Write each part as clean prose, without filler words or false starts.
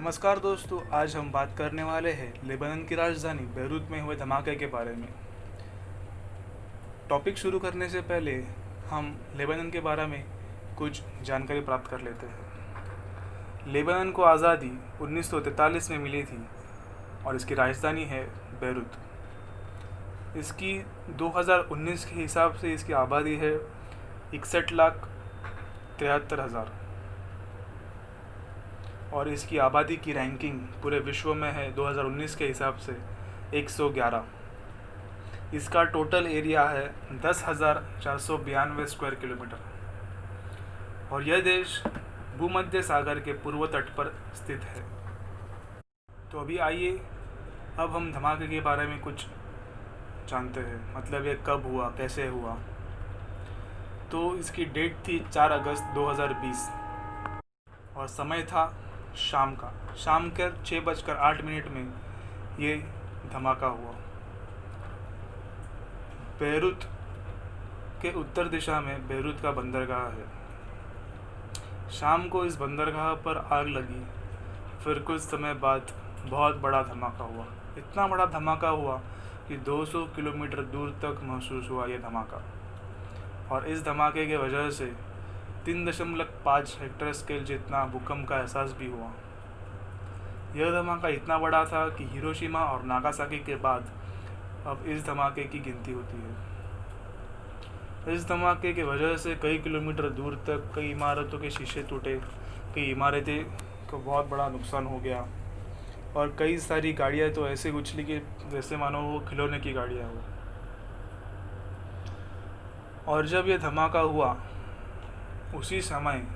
नमस्कार दोस्तों, आज हम बात करने वाले हैं लेबनान की राजधानी बेरूत में हुए धमाके के बारे में। टॉपिक शुरू करने से पहले हम लेबनान के बारे में कुछ जानकारी प्राप्त कर लेते हैं। लेबनान को आज़ादी 1943 में मिली थी और इसकी राजधानी है बेरूत। इसकी 2019 के हिसाब से इसकी आबादी है 61,73,000 और इसकी आबादी की रैंकिंग पूरे विश्व में है 2019 के हिसाब से 111। इसका टोटल एरिया है 10,492 स्क्वायर किलोमीटर और यह देश भूमध्य सागर के पूर्व तट पर स्थित है। तो अभी आइए अब हम धमाके के बारे में कुछ जानते हैं, मतलब ये कब हुआ, कैसे हुआ। तो इसकी डेट थी 4 अगस्त 2020 और समय था शाम के 6:08 में ये धमाका हुआ। बेरूत के उत्तर दिशा में बेरूत का बंदरगाह है। शाम को इस बंदरगाह पर आग लगी। फिर कुछ समय बाद बहुत बड़ा धमाका हुआ। इतना बड़ा धमाका हुआ कि 200 किलोमीटर दूर तक महसूस हुआ यह धमाका। और इस धमाके के वजह से 3.5 हेक्टर स्केल जितना भूकंप का एहसास भी हुआ। यह धमाका इतना बड़ा था कि हिरोशिमा और नागासाकी के बाद अब इस धमाके की गिनती होती है। इस धमाके की वजह से कई किलोमीटर दूर तक कई इमारतों के शीशे टूटे, कई इमारतें को बहुत बड़ा नुकसान हो गया और कई सारी गाड़ियाँ तो ऐसे उछली कि जैसे मानो वो खिलौने की गाड़ियाँ हो। और जब यह धमाका हुआ उसी समय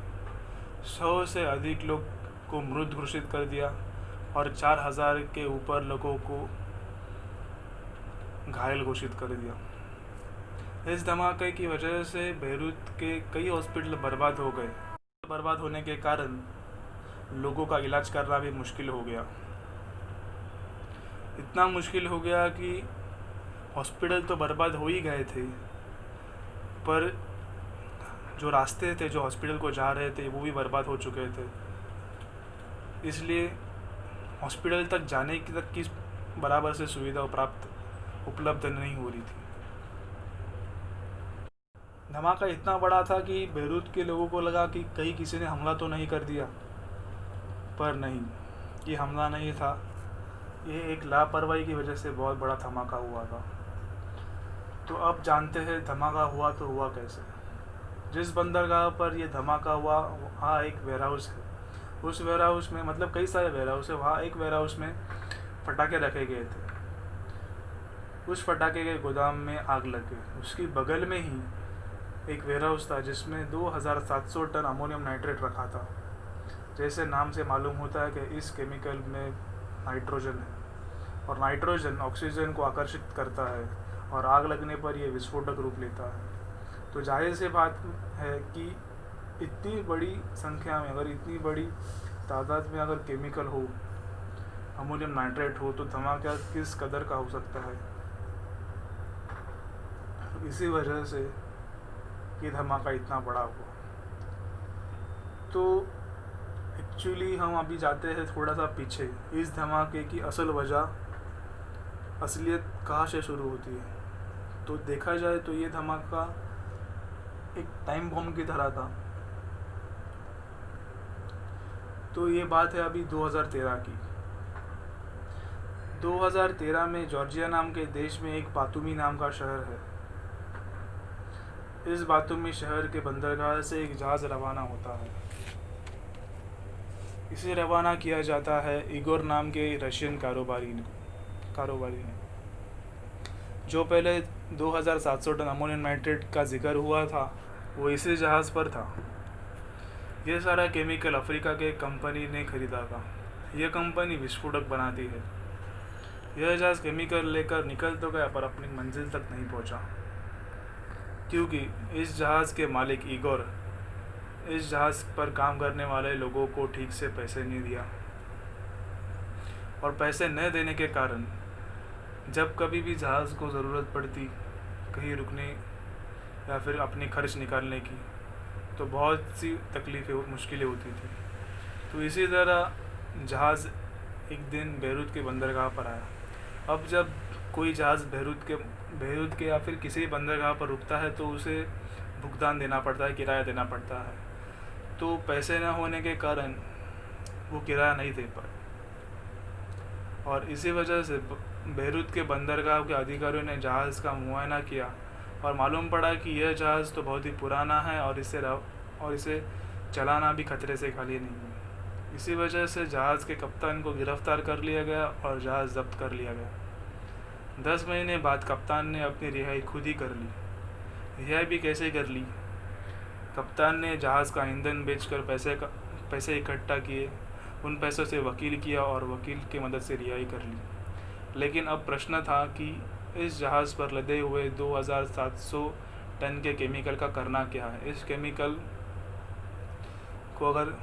100 से अधिक लोग को मृत घोषित कर दिया और 4,000 के ऊपर लोगों को घायल घोषित कर दिया। इस धमाके की वजह से बेरूत के कई हॉस्पिटल बर्बाद हो गए। बर्बाद होने के कारण लोगों का इलाज करना भी मुश्किल हो गया। इतना मुश्किल हो गया कि हॉस्पिटल तो बर्बाद हो ही गए थे, पर जो रास्ते थे जो हॉस्पिटल को जा रहे थे वो भी बर्बाद हो चुके थे। इसलिए हॉस्पिटल तक जाने की तक की बराबर से सुविधा उपलब्ध नहीं हो रही थी। धमाका इतना बड़ा था कि बेरूत के लोगों को लगा कि कहीं किसी ने हमला तो नहीं कर दिया, पर नहीं, ये हमला नहीं था। ये एक लापरवाही की वजह से बहुत बड़ा धमाका हुआ था। तो अब जानते हैं धमाका हुआ तो हुआ कैसे। जिस बंदरगाह पर यह धमाका हुआ वहाँ एक वेयरहाउस है। उस वेयरहाउस में, मतलब कई सारे वेयरहाउस है, वहाँ एक वेयरहाउस में पटाखे रखे गए थे। उस पटाखे के गोदाम में आग लग गई। उसकी बगल में ही एक वेयरहाउस था जिसमें 2,700 टन अमोनियम नाइट्रेट रखा था। जैसे नाम से मालूम होता है कि इस केमिकल में नाइट्रोजन है और नाइट्रोजन ऑक्सीजन को आकर्षित करता है और आग लगने पर यह विस्फोटक रूप लेता है। तो जाहिर सी बात है कि इतनी बड़ी संख्या में, अगर इतनी बड़ी तादाद में अगर केमिकल हो, अमोनियम नाइट्रेट हो, तो धमाका किस कदर का हो सकता है। तो इसी वजह से ये धमाका इतना बड़ा हुआ। तो एक्चुअली हम अभी जाते हैं थोड़ा सा पीछे। इस धमाके की असल वजह, असलियत कहाँ से शुरू होती है। तो देखा जाए तो ये धमाका एक टाइम बॉम्ब की तरह था। तो ये बात है अभी 2013 की। 2013 में जॉर्जिया नाम के देश में एक बातूमी नाम का शहर है। इस बातूमी शहर के बंदरगाह से एक जहाज़ रवाना होता है। इसे रवाना किया जाता है इगोर नाम के रशियन कारोबारी ने, जो पहले 2,700 टन अमोनियम नाइट्रेट का जिक्र हुआ था वो इसी जहाज़ पर था। यह सारा केमिकल अफ्रीका के कंपनी ने खरीदा था। यह कंपनी विस्फोटक बनाती है। यह जहाज़ केमिकल लेकर निकल तो गया पर अपनी मंजिल तक नहीं पहुंचा, क्योंकि इस जहाज़ के मालिक इगोर इस जहाज़ पर काम करने वाले लोगों को ठीक से पैसे नहीं दिया और पैसे न देने के कारण जब कभी भी जहाज़ को ज़रूरत पड़ती कहीं रुकने या फिर अपनी खर्च निकालने की, तो बहुत सी तकलीफ़ें मुश्किलें होती थी। तो इसी तरह जहाज़ एक दिन बेरूत के बंदरगाह पर आया। अब जब कोई जहाज़ बेरूत के या फिर किसी बंदरगाह पर रुकता है तो उसे भुगतान देना पड़ता है, किराया देना पड़ता है। तो पैसे न होने के कारण वो किराया नहीं दे पाए, और इसी वजह से बेरूत के बंदरगाह के अधिकारियों ने जहाज़ का मुआयना किया और मालूम पड़ा कि यह जहाज़ तो बहुत ही पुराना है और इसे चलाना भी खतरे से खाली नहीं है। इसी वजह से जहाज़ के कप्तान को गिरफ्तार कर लिया गया और जहाज़ जब्त कर लिया गया। 10 महीने बाद कप्तान ने अपनी रिहाई खुद ही कर ली। रिहाई भी कैसे कर ली? कप्तान ने जहाज़ का ईंधन बेचकर पैसे इकट्ठा किए, उन पैसों से वकील किया और वकील की मदद से रिहाई कर ली। लेकिन अब प्रश्न था कि इस जहाज़ पर लदे हुए 2700 टन के केमिकल का करना क्या है। इस केमिकल को अगर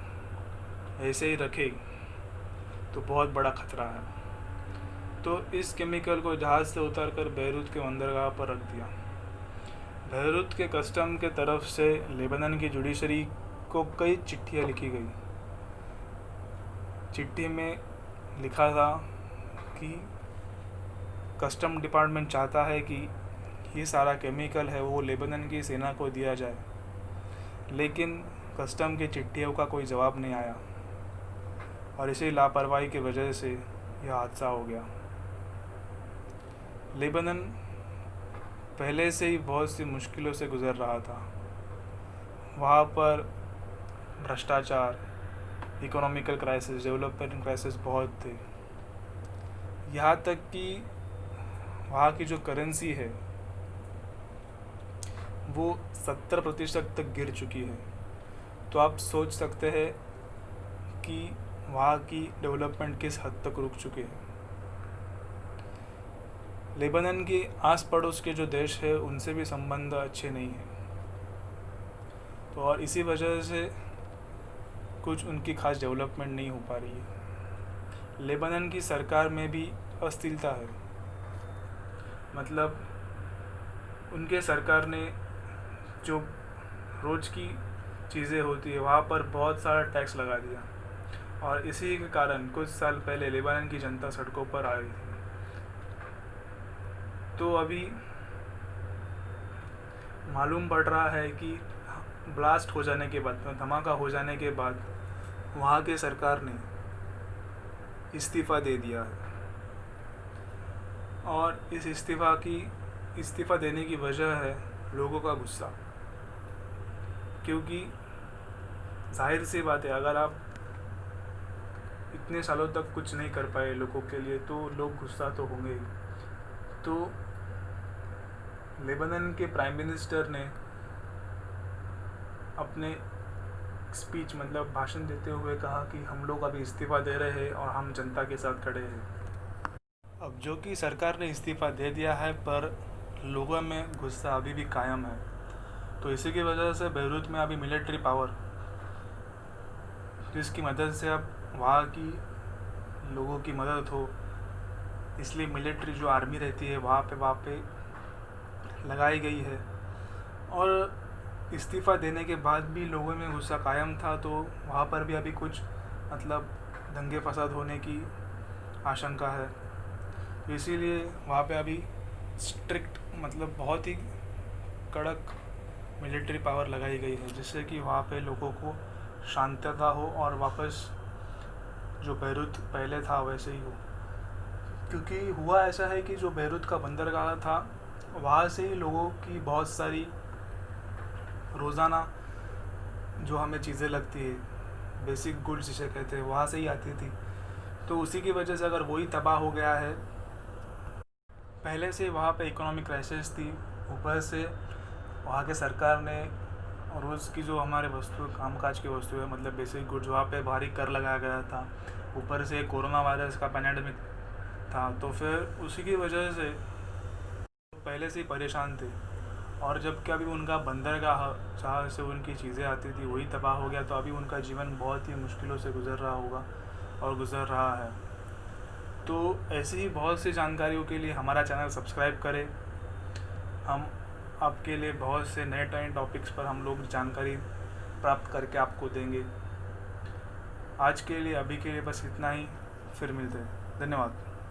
ऐसे ही रखे तो बहुत बड़ा खतरा है। तो इस केमिकल को जहाज़ से उतारकर बेरूत के बंदरगाह पर रख दिया। बेरूत के कस्टम के तरफ से लेबनान की जुडिशरी को कई चिट्ठियाँ लिखी गई। चिट्ठी में लिखा था कि कस्टम डिपार्टमेंट चाहता है कि ये सारा केमिकल है वो लेबनान की सेना को दिया जाए, लेकिन कस्टम की चिट्ठियों का कोई जवाब नहीं आया और इसी लापरवाही की वजह से यह हादसा हो गया। लेबनान पहले से ही बहुत सी मुश्किलों से गुज़र रहा था। वहाँ पर भ्रष्टाचार, इकोनॉमिकल क्राइसिस, डेवलपमेंट क्राइसिस बहुत थे। यहाँ तक कि वहाँ की जो करेंसी है वो 70% तक गिर चुकी है। तो आप सोच सकते हैं कि वहाँ की डेवलपमेंट किस हद तक रुक चुकी है। लेबनान के आस पड़ोस के जो देश है उनसे भी संबंध अच्छे नहीं हैं, तो और इसी वजह से कुछ उनकी खास डेवलपमेंट नहीं हो पा रही है। लेबनान की सरकार में भी अस्थिरता है, मतलब उनके सरकार ने जो रोज़ की चीज़ें होती है वहाँ पर बहुत सारा टैक्स लगा दिया, और इसी के कारण कुछ साल पहले लेबनान की जनता सड़कों पर आई थी। तो अभी मालूम पड़ रहा है कि ब्लास्ट हो जाने के बाद, धमाका हो जाने के बाद वहाँ के सरकार ने इस्तीफ़ा दे दिया है, और इस इस्तीफ़ा देने की वजह है लोगों का गुस्सा। क्योंकि जाहिर सी बात है, अगर आप इतने सालों तक कुछ नहीं कर पाए लोगों के लिए तो लोग गुस्सा तो होंगे ही। तो लेबनान के प्राइम मिनिस्टर ने अपने स्पीच मतलब भाषण देते हुए कहा कि हम लोग अभी इस्तीफ़ा दे रहे हैं और हम जनता के साथ खड़े हैं। अब जो कि सरकार ने इस्तीफ़ा दे दिया है, पर लोगों में गुस्सा अभी भी कायम है। तो इसी की वजह से बेरूत में अभी मिलिट्री पावर, जिसकी मदद से अब वहाँ की लोगों की मदद हो, इसलिए मिलिट्री जो आर्मी रहती है वहाँ पे लगाई गई है। और इस्तीफ़ा देने के बाद भी लोगों में गुस्सा कायम था, तो वहाँ पर भी अभी कुछ मतलब दंगे फसाद होने की आशंका है। इसीलिए वहाँ पे अभी स्ट्रिक्ट मतलब बहुत ही कड़क मिलिट्री पावर लगाई गई है, जिससे कि वहाँ पे लोगों को शांतता हो और वापस जो बेरूत पहले था वैसे ही हो। क्योंकि हुआ ऐसा है कि जो बेरूत का बंदरगाह था वहाँ से ही लोगों की बहुत सारी रोज़ाना जो हमें चीज़ें लगती है, बेसिक गुड्स जिसे कहते हैं, वहाँ से ही आती थी। तो उसी की वजह से अगर वही तबाह हो गया है, पहले से वहाँ पे इकोनॉमिक क्राइसिस थी, ऊपर से वहाँ के सरकार ने रोज़ की जो हमारे वस्तु कामकाज की वस्तु है मतलब बेसिक गुड्स, वहाँ पे भारी कर लगाया गया था। ऊपर से कोरोना वायरस का पैंडेमिक था, तो फिर उसी की वजह से पहले से ही परेशान थे। और जब कि अभी उनका बंदरगाह जहाँ से उनकी चीज़ें आती थी वही तबाह हो गया, तो अभी उनका जीवन बहुत ही मुश्किलों से गुजर रहा होगा और गुजर रहा है। तो ऐसी ही बहुत सी जानकारियों के लिए हमारा चैनल सब्सक्राइब करें। हम आपके लिए बहुत से नए टॉपिक्स पर हम लोग जानकारी प्राप्त करके आपको देंगे। आज के लिए, अभी के लिए बस इतना ही। फिर मिलते हैं। धन्यवाद।